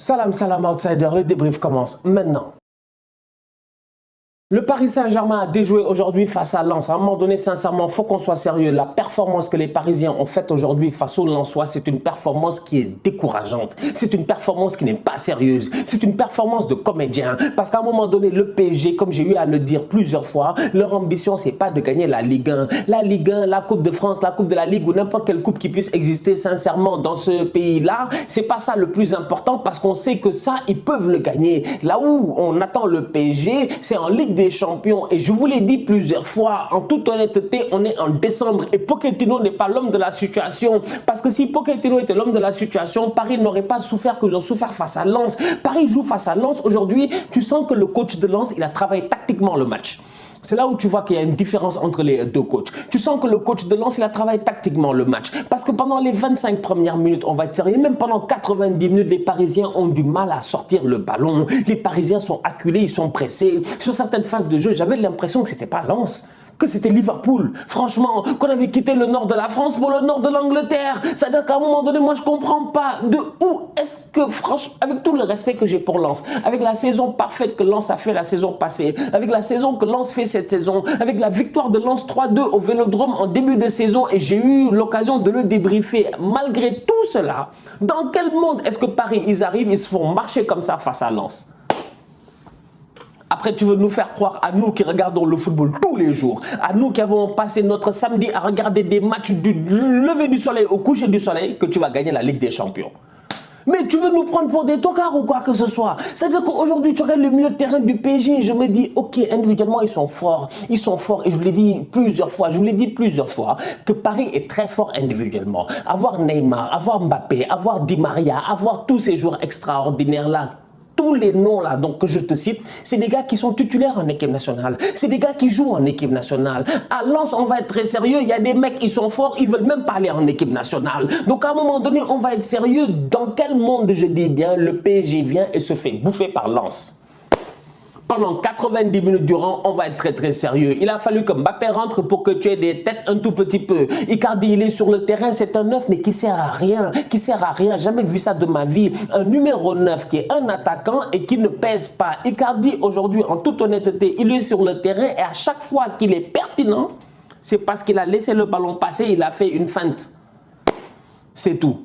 Salam, salam outsider, le débrief commence maintenant. Le Paris Saint-Germain a déjoué aujourd'hui face à Lens. À un moment donné, sincèrement, il faut qu'on soit sérieux. La performance que les Parisiens ont faite aujourd'hui face aux Lensois, c'est une performance qui est décourageante. C'est une performance qui n'est pas sérieuse. C'est une performance de comédien. Parce qu'à un moment donné, le PSG, comme j'ai eu à le dire plusieurs fois, leur ambition, c'est pas de gagner la Ligue 1. La Ligue 1, la Coupe de France, la Coupe de la Ligue ou n'importe quelle coupe qui puisse exister sincèrement dans ce pays-là, c'est pas ça le plus important parce qu'on sait que ça, ils peuvent le gagner. Là où on attend le PSG, c'est en Ligue des Champions. Et je vous l'ai dit plusieurs fois, en toute honnêteté, on est en décembre et Pochettino n'est pas l'homme de la situation. Parce que si Pochettino était l'homme de la situation, Paris n'aurait pas souffert qu'ils ont souffert face à Lens. Paris joue face à Lens. Aujourd'hui, tu sens que le coach de Lens, il a travaillé tactiquement le match. C'est là où tu vois qu'il y a une différence entre les deux coachs. Tu sens que le coach de Lens, il a travaillé tactiquement le match. Parce que pendant les 25 premières minutes, on va être sérieux, même pendant 90 minutes, les Parisiens ont du mal à sortir le ballon. Les Parisiens sont acculés, ils sont pressés. Sur certaines phases de jeu, j'avais l'impression que ce n'était pas Lens, que c'était Liverpool. Franchement, qu'on avait quitté le nord de la France pour le nord de l'Angleterre. C'est-à-dire qu'à un moment donné, moi, je ne comprends pas de où est-ce que, franchement, avec tout le respect que j'ai pour Lens, avec la saison parfaite que Lens a fait la saison passée, avec la saison que Lens fait cette saison, avec la victoire de Lens 3-2 au Vélodrome en début de saison, et j'ai eu l'occasion de le débriefer, malgré tout cela, dans quel monde est-ce que Paris, ils arrivent, ils se font marcher comme ça face à Lens? Après, tu veux nous faire croire, à nous qui regardons le football tous les jours, à nous qui avons passé notre samedi à regarder des matchs du lever du soleil au coucher du soleil, que tu vas gagner la Ligue des Champions. Mais tu veux nous prendre pour des tocards ou quoi que ce soit? C'est-à-dire qu'aujourd'hui, tu regardes le milieu de terrain du PSG, je me dis, ok, individuellement, ils sont forts, et je vous l'ai dit plusieurs fois, que Paris est très fort individuellement. Avoir Neymar, avoir Mbappé, avoir Di Maria, avoir tous ces joueurs extraordinaires là, tous les noms là donc, que je te cite, c'est des gars qui sont titulaires en équipe nationale. C'est des gars qui jouent en équipe nationale. À Lens, on va être très sérieux. Il y a des mecs qui sont forts, ils veulent même pas aller en équipe nationale. Donc à un moment donné, on va être sérieux. Dans quel monde, je dis bien, le PSG vient et se fait bouffer par Lens? Pendant 90 minutes durant, on va être très très sérieux. Il a fallu que Mbappé rentre pour que tu aies des têtes un tout petit peu. Icardi, il est sur le terrain, c'est un 9 mais qui sert à rien. Jamais vu ça de ma vie. Un numéro 9 qui est un attaquant et qui ne pèse pas. Icardi, aujourd'hui, en toute honnêteté, il est sur le terrain et à chaque fois qu'il est pertinent, c'est parce qu'il a laissé le ballon passer, il a fait une feinte. C'est tout.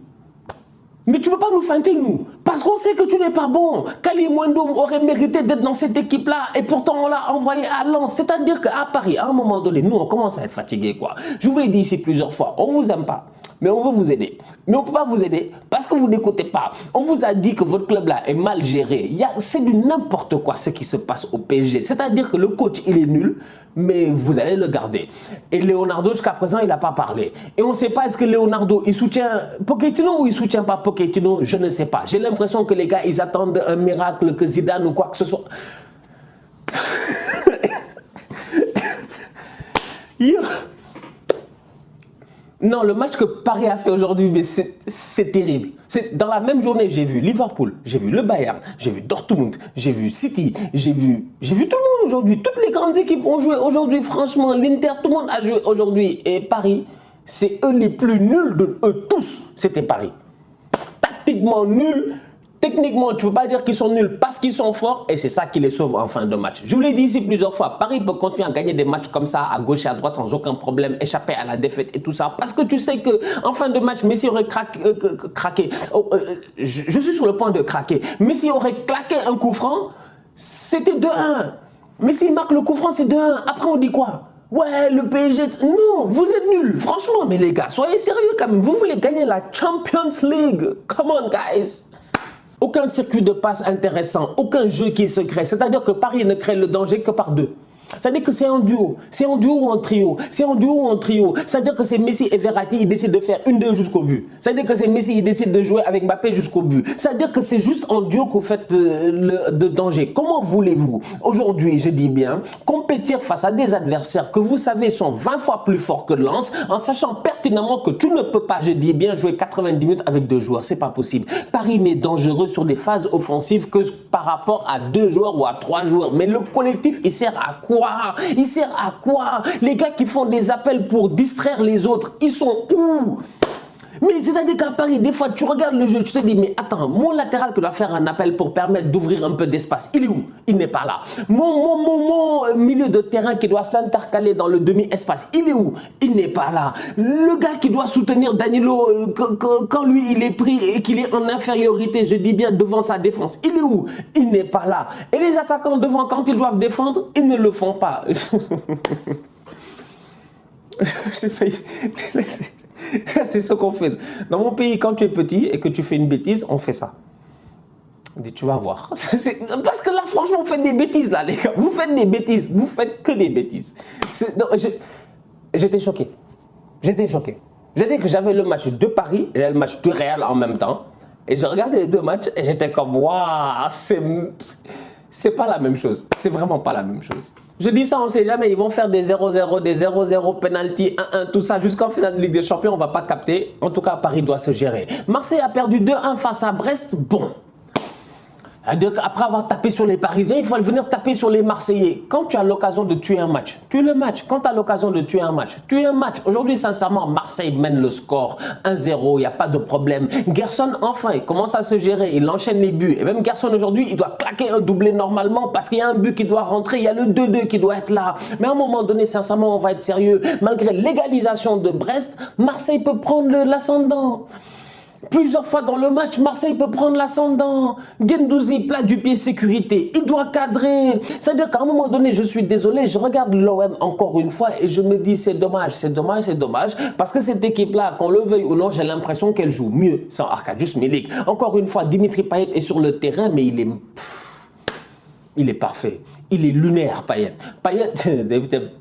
Mais tu ne peux pas nous feinter, nous. Parce qu'on sait que tu n'es pas bon. Kalimundo aurait mérité d'être dans cette équipe-là. Et pourtant, on l'a envoyé à Lens. C'est-à-dire qu'à Paris, à un moment donné, nous, on commence à être fatigués, quoi. Je vous l'ai dit ici plusieurs fois. On ne vous aime pas. Mais on veut vous aider. Mais on ne peut pas vous aider parce que vous n'écoutez pas. On vous a dit que votre club-là est mal géré. C'est du n'importe quoi ce qui se passe au PSG. C'est-à-dire que le coach, il est nul, mais vous allez le garder. Et Leonardo, jusqu'à présent, il n'a pas parlé. Et on ne sait pas, est-ce que Leonardo, il soutient Pochettino ou il ne soutient pas Pochettino? Je ne sais pas. J'ai l'impression que les gars, ils attendent un miracle, que Zidane ou quoi que ce soit. Non, le match que Paris a fait aujourd'hui, c'est terrible. Dans la même journée, j'ai vu Liverpool, j'ai vu le Bayern, j'ai vu Dortmund, j'ai vu City, j'ai vu tout le monde aujourd'hui. Toutes les grandes équipes ont joué aujourd'hui. Franchement, l'Inter, tout le monde a joué aujourd'hui. Et Paris, c'est eux les plus nuls de eux tous. C'était Paris. Tactiquement nuls. Techniquement, tu ne peux pas dire qu'ils sont nuls parce qu'ils sont forts et c'est ça qui les sauve en fin de match. Je vous l'ai dit ici plusieurs fois, Paris peut continuer à gagner des matchs comme ça à gauche et à droite sans aucun problème, échapper à la défaite et tout ça. Parce que tu sais qu'en fin de match, Messi aurait craqué. Je suis sur le point de craquer. Messi aurait claqué un coup franc, c'était 2-1. Messi marque le coup franc, c'est 2-1. Après, on dit quoi? Ouais, le PSG, non, vous êtes nuls. Franchement, mais les gars, soyez sérieux quand même. Vous voulez gagner la Champions League. Come on, guys. Aucun circuit de passe intéressant, aucun jeu qui se crée. C'est-à-dire que Paris ne crée le danger que par deux. C'est-à-dire que c'est en duo. C'est en duo ou en trio. C'est en duo ou en trio. C'est-à-dire que c'est Messi et Verratti, ils décident de faire 1-2 jusqu'au but. C'est-à-dire que c'est Messi, il décide de jouer avec Mbappé jusqu'au but. C'est-à-dire que c'est juste en duo que vous faites de danger. Comment voulez-vous, aujourd'hui, je dis bien, compétir face à des adversaires que vous savez sont 20 fois plus forts que Lens, en sachant pertinemment que tu ne peux pas, je dis bien, jouer 90 minutes avec 2 joueurs. C'est pas possible. Paris n'est dangereux sur des phases offensives que par rapport à 2 joueurs ou à 3 joueurs. Mais le collectif, il sert à quoi? Il sert à quoi? Les gars qui font des appels pour distraire les autres, ils sont où? Mais c'est-à-dire qu'à Paris, des fois, tu regardes le jeu, tu te dis, mais attends, mon latéral qui doit faire un appel pour permettre d'ouvrir un peu d'espace, il est où? Il n'est pas là. Mon milieu de terrain qui doit s'intercaler dans le demi-espace, il est où? Il n'est pas là. Le gars qui doit soutenir Danilo quand lui, il est pris et qu'il est en infériorité, je dis bien devant sa défense, il est où? Il n'est pas là. Et les attaquants devant, quand ils doivent défendre, ils ne le font pas. C'est ce qu'on fait. Dans mon pays, quand tu es petit et que tu fais une bêtise, on fait ça. On dit, tu vas voir. Parce que là, franchement, vous faites des bêtises, là, les gars. Vous faites des bêtises. Vous faites que des bêtises. J'étais choqué. J'étais choqué. J'ai dit que j'avais le match de Paris, j'avais le match du Real en même temps. Et je regardais les deux matchs et j'étais comme, waouh, c'est pas la même chose. C'est vraiment pas la même chose. Je dis ça, on ne sait jamais. Ils vont faire des 0-0, des 0-0, penalty, 1-1, tout ça. Jusqu'en finale de Ligue des Champions, on ne va pas capter. En tout cas, Paris doit se gérer. Marseille a perdu 2-1 face à Brest. Bon. Après avoir tapé sur les Parisiens, il faut venir taper sur les Marseillais. Quand tu as l'occasion de tuer un match, tue le match. Quand tu as l'occasion de tuer un match, tue un match. Aujourd'hui, sincèrement, Marseille mène le score 1-0, il n'y a pas de problème. Gerson, enfin, il commence à se gérer, il enchaîne les buts. Et même Gerson, aujourd'hui, il doit claquer un doublé normalement parce qu'il y a un but qui doit rentrer, il y a le 2-2 qui doit être là. Mais à un moment donné, sincèrement, on va être sérieux. Malgré l'égalisation de Brest, Marseille peut prendre l'ascendant. Plusieurs fois dans le match, Marseille peut prendre l'ascendant. Guendouzi, plat du pied sécurité. Il doit cadrer. C'est-à-dire qu'à un moment donné, je suis désolé, je regarde l'OM encore une fois et je me dis c'est dommage, c'est dommage, c'est dommage. Parce que cette équipe-là, qu'on le veuille ou non, j'ai l'impression qu'elle joue mieux sans Arkadiusz Milik. Encore une fois, Dimitri Payet est sur le terrain, mais il est parfait. Il est lunaire, Payet. Payet,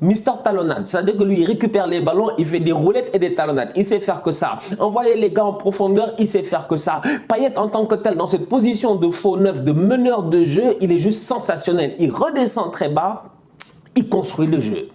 Mister Talonnade. C'est-à-dire que lui, il récupère les ballons, il fait des roulettes et des talonnades. Il sait faire que ça. Envoyer les gars en profondeur, il sait faire que ça. Payet, en tant que tel, dans cette position de faux neuf, de meneur de jeu, il est juste sensationnel. Il redescend très bas, il construit le jeu.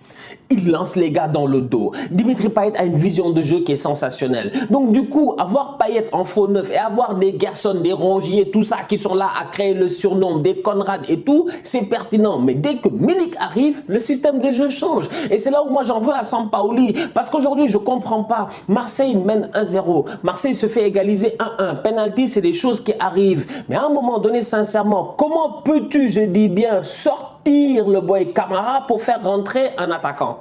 Il lance les gars dans le dos. Dimitri Payet a une vision de jeu qui est sensationnelle. Donc du coup, avoir Payet en faux neuf et avoir des Gerson, des Rongier, tout ça qui sont là à créer le surnom, des Conrad et tout, c'est pertinent. Mais dès que Milik arrive, le système de jeu change. Et c'est là où moi j'en veux à Sampaoli. Parce qu'aujourd'hui, je ne comprends pas. Marseille mène 1-0. Marseille se fait égaliser 1-1. Penalty, c'est des choses qui arrivent. Mais à un moment donné, sincèrement, comment peux-tu, je dis bien, sortir le boy Camara pour faire rentrer un attaquant?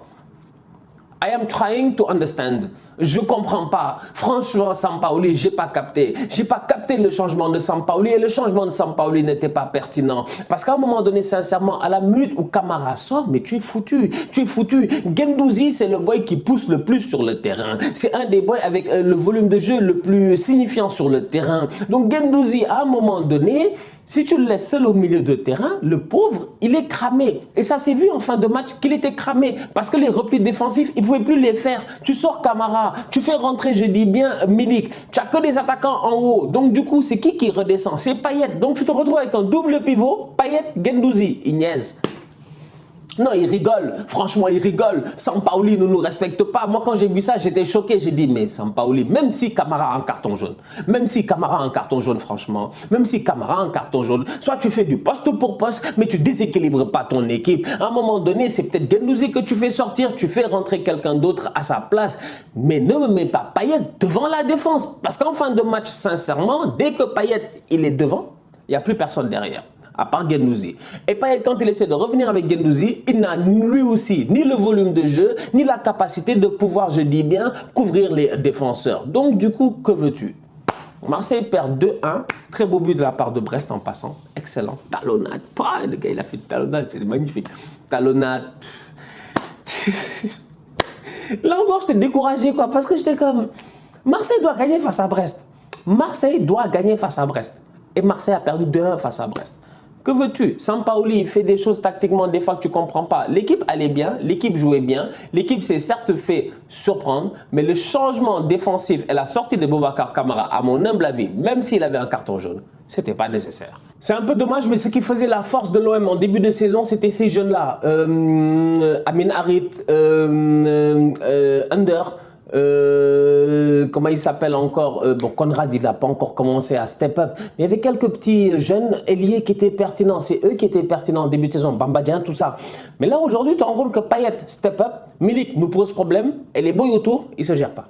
I am trying to understand. Je comprends pas. Franchement, Sampaoli, j'ai pas capté. J'ai pas capté le changement de Sampaoli et le changement de Sampaoli n'était pas pertinent. Parce qu'à un moment donné, sincèrement, à la minute où Camara sort, mais tu es foutu. Tu es foutu. Guendouzi, c'est le boy qui pousse le plus sur le terrain. C'est un des boys avec le volume de jeu le plus signifiant sur le terrain. Donc Guendouzi, à un moment donné, si tu le laisses seul au milieu de terrain, le pauvre, il est cramé. Et ça s'est vu en fin de match qu'il était cramé. Parce que les replis défensifs, il ne pouvait plus les faire. Tu sors Camara, tu fais rentrer, je dis bien, Milik. Tu n'as que des attaquants en haut. Donc du coup, c'est qui redescend? C'est Payet. Donc tu te retrouves avec un double pivot, Payet, Guendouzi. Il niaise. Non, il rigole. Franchement, il rigole. Sampaoli ne nous respecte pas. Moi, quand j'ai vu ça, j'étais choqué. J'ai dit, mais Sampaoli, même si Camara a un carton jaune, franchement, même si Camara a un carton jaune, soit tu fais du poste pour poste, mais tu déséquilibres pas ton équipe. À un moment donné, c'est peut-être Guendouzi que tu fais sortir, tu fais rentrer quelqu'un d'autre à sa place, mais ne me mets pas Payet devant la défense. Parce qu'en fin de match, sincèrement, dès que Payet, il est devant, il n'y a plus personne derrière. À part Guendouzi. Et Payet, quand il essaie de revenir avec Guendouzi, il n'a lui aussi ni le volume de jeu, ni la capacité de pouvoir, je dis bien, couvrir les défenseurs. Donc du coup, que veux-tu? Marseille perd 2-1. Très beau but de la part de Brest en passant. Excellent. Talonnade. Le gars, il a fait talonnade. C'est magnifique. Talonnade. Là encore, j'étais découragé, quoi. Parce que j'étais comme... Marseille doit gagner face à Brest. Marseille doit gagner face à Brest. Et Marseille a perdu 2-1 face à Brest. Que veux-tu? Sampaoli fait des choses tactiquement des fois que tu ne comprends pas. L'équipe allait bien, l'équipe jouait bien, l'équipe s'est certes fait surprendre, mais le changement défensif et la sortie de Boubacar Kamara, à mon humble avis, même s'il avait un carton jaune, ce n'était pas nécessaire. C'est un peu dommage, mais ce qui faisait la force de l'OM en début de saison, c'était ces jeunes-là. Amin Harit, Under. Comment il s'appelle encore? Bon, Conrad, il n'a pas encore commencé à step up. Mais il y avait quelques petits jeunes ailiers qui étaient pertinents. C'est eux qui étaient pertinents en début de saison. Bamba Dieng, tout ça. Mais là, aujourd'hui, tu te rends compte que Payet step up, Milik nous pose problème et les boys autour, ils ne se gèrent pas.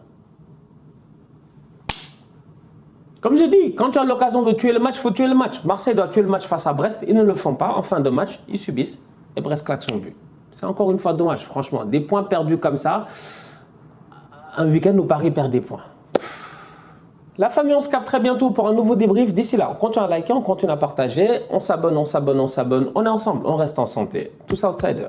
Comme je dis, quand tu as l'occasion de tuer le match, il faut tuer le match. Marseille doit tuer le match face à Brest. Ils ne le font pas. En fin de match, ils subissent. Et Brest claque son but. C'est encore une fois dommage, franchement. Des points perdus comme ça, un week-end où Paris perd des points. La famille, on se capte très bientôt pour un nouveau débrief. D'ici là, on continue à liker, on continue à partager. On s'abonne, on s'abonne, on s'abonne. On est ensemble, on reste en santé. Tous outsiders.